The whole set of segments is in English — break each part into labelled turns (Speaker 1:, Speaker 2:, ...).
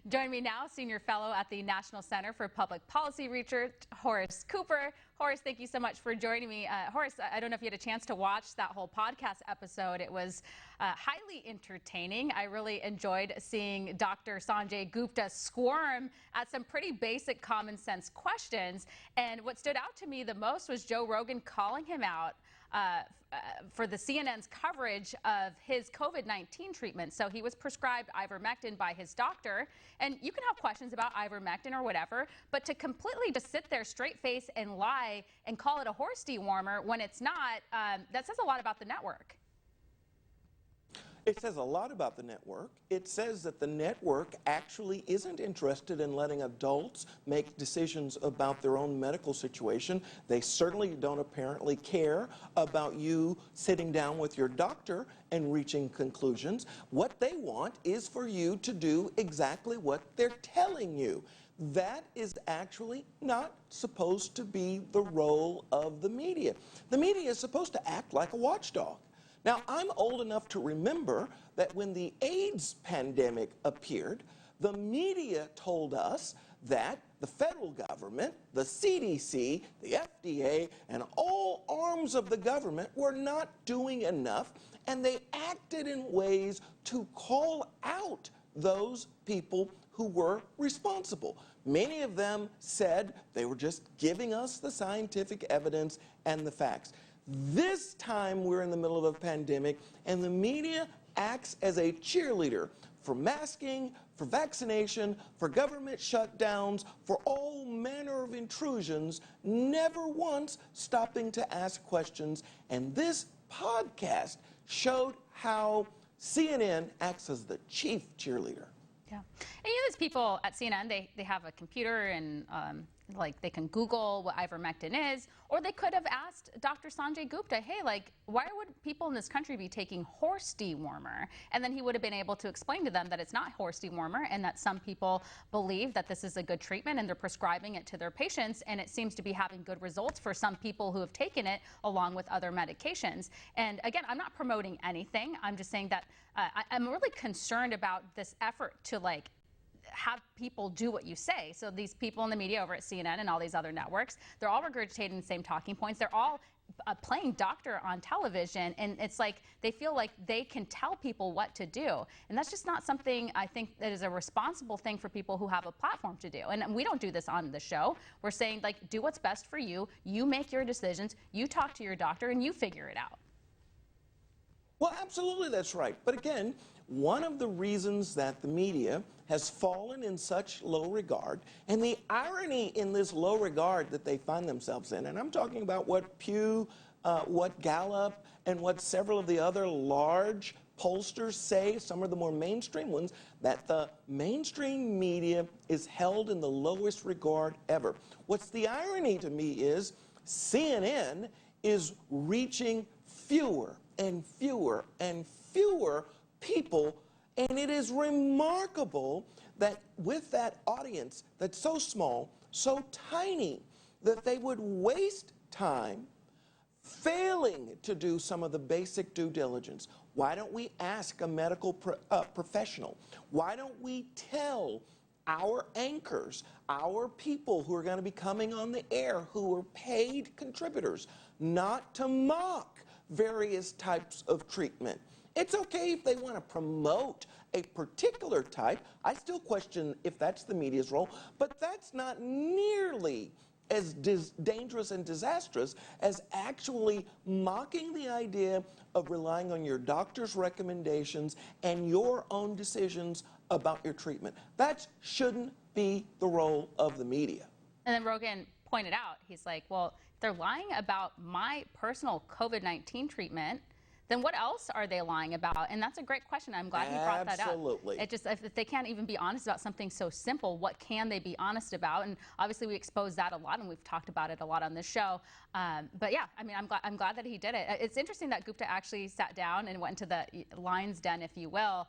Speaker 1: Join me now, Senior Fellow at the National Center for Public Policy Research, Horace Cooper. Horace, thank you so much for joining me. Horace, I don't know if you had a chance to watch that whole podcast episode. It was highly entertaining. I really enjoyed seeing Dr. Sanjay Gupta squirm at some pretty basic common sense questions. And what stood out to me the most was Joe Rogan calling him out for the CNN's coverage of his COVID-19 treatment. So he was prescribed ivermectin by his doctor, and you can have questions about ivermectin or whatever, but to completely just sit there straight face and lie and call it a horse dewormer when it's not, that says a lot about the network.
Speaker 2: It says a lot about the network. It says that the network actually isn't interested in letting adults make decisions about their own medical situation. They certainly don't apparently care about you sitting down with your doctor and reaching conclusions. What they want is for you to do exactly what they're telling you. That is actually not supposed to be the role of the media. The media is supposed to act like a watchdog. Now, I'm old enough to remember that when the AIDS pandemic appeared, the media told us that the federal government, the CDC, the FDA, and all arms of the government were not doing enough, and they acted in ways to call out those people who were responsible. Many of them said they were just giving us the scientific evidence and the facts. This time we're in the middle of a pandemic, and the media acts as a cheerleader for masking, for vaccination, for government shutdowns, for all manner of intrusions, never once stopping to ask questions. And this podcast showed how CNN acts as the chief cheerleader.
Speaker 1: Yeah. And you know, these people at CNN, they have a computer and like they can Google what ivermectin is, or they could have asked Dr. Sanjay Gupta, hey, like, why would people in this country be taking horse dewormer? And then he would have been able to explain to them that it's not horse dewormer and that some people believe that this is a good treatment and they're prescribing it to their patients, and it seems to be having good results for some people who have taken it along with other medications. And again, I'm not promoting anything. I'm just saying that I'm really concerned about this effort to like have people do what you say. So these people in the media over at CNN and all these other networks, they're all regurgitating the same talking points. They're all playing doctor on television, and it's like they feel like they can tell people what to do. And that's just not something I think that is a responsible thing for people who have a platform to do. And we don't do this on the show. We're saying, like, do what's best for you. You make your decisions. You talk to your doctor, and you figure it out.
Speaker 2: Well, absolutely, that's right. But again, one of the reasons that the media has fallen in such low regard, and the irony in this low regard that they find themselves in, and I'm talking about what Pew, what Gallup, and what several of the other large pollsters say, some of the more mainstream ones, that the mainstream media is held in the lowest regard ever. What's the irony to me is CNN is reaching fewer and fewer and fewer people, and it is remarkable that with that audience that's so small, so tiny, that they would waste time failing to do some of the basic due diligence. Why don't we ask a medical professional? Why don't we tell our anchors, our people who are going to be coming on the air, who are paid contributors, not to mock various types of treatment? It's okay if they want to promote a particular type. I still question if that's the media's role, but that's not nearly as dangerous and disastrous as actually mocking the idea of relying on your doctor's recommendations and your own decisions about your treatment. That shouldn't be the role of the media.
Speaker 1: And then Rogan pointed out, he's like, well, if they're lying about my personal COVID-19 treatment, then what else are they lying about? And that's a great question. I'm glad he brought that up.
Speaker 2: Absolutely.
Speaker 1: It just, if they can't even be honest about something so simple, what can they be honest about? And obviously we expose that a lot, and we've talked about it a lot on this show. But yeah, I mean, I'm glad that he did it. It's interesting that Gupta actually sat down and went into the lion's den, if you will,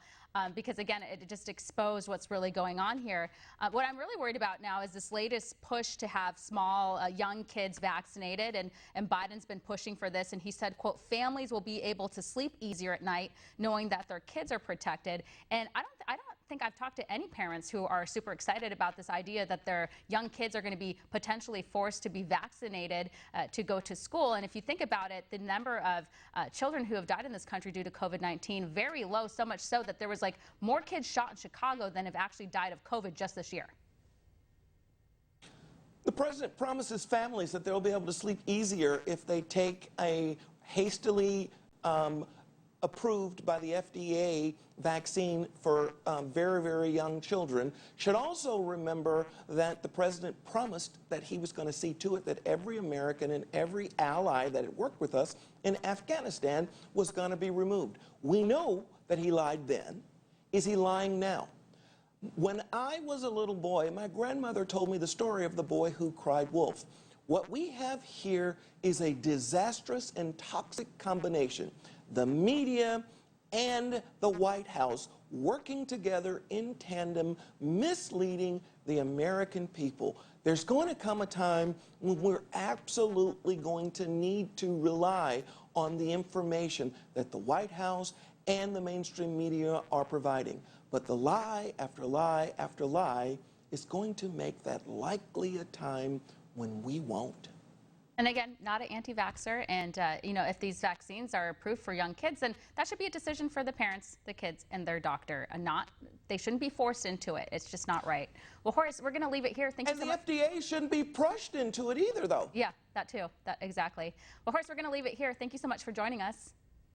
Speaker 1: because again, it just exposed what's really going on here. What I'm really worried about now is this latest push to have small, young kids vaccinated, and Biden's been pushing for this, and he said, quote, families will be able to sleep easier at night knowing that their kids are protected. And I don't think I've talked to any parents who are super excited about this idea that their young kids are going to be potentially forced to be vaccinated to go to school. And if you think about it, the number of children who have died in this country due to COVID-19, very low, so much so that there was like more kids shot in Chicago than have actually died of COVID just this year.
Speaker 2: The president promises families that they'll be able to sleep easier if they take a hastily approved by the FDA vaccine for very, very young children. Should also remember that the president promised that he was going to see to it that every American and every ally that had worked with us in Afghanistan was going to be removed. We know that he lied then. Is he lying now? When I was a little boy, my grandmother told me the story of the boy who cried wolf. What we have here is a disastrous and toxic combination. The media and the White House working together in tandem, misleading the American people. There's going to come a time when we're absolutely going to need to rely on the information that the White House and the mainstream media are providing. But the lie after lie after lie is going to make that likely a time when we won't.
Speaker 1: And again, not an anti-vaxxer, and you know, if these vaccines are approved for young kids, then that should be a decision for the parents, the kids, and their doctor, and they shouldn't be forced into it. It's just not right. Well, Horace, we're going to leave it here. Thank you so much.
Speaker 2: And the FDA shouldn't be pushed into it either, though.
Speaker 1: Yeah, that too. Exactly. Well, Horace, we're going to leave it here. Thank you so much for joining us.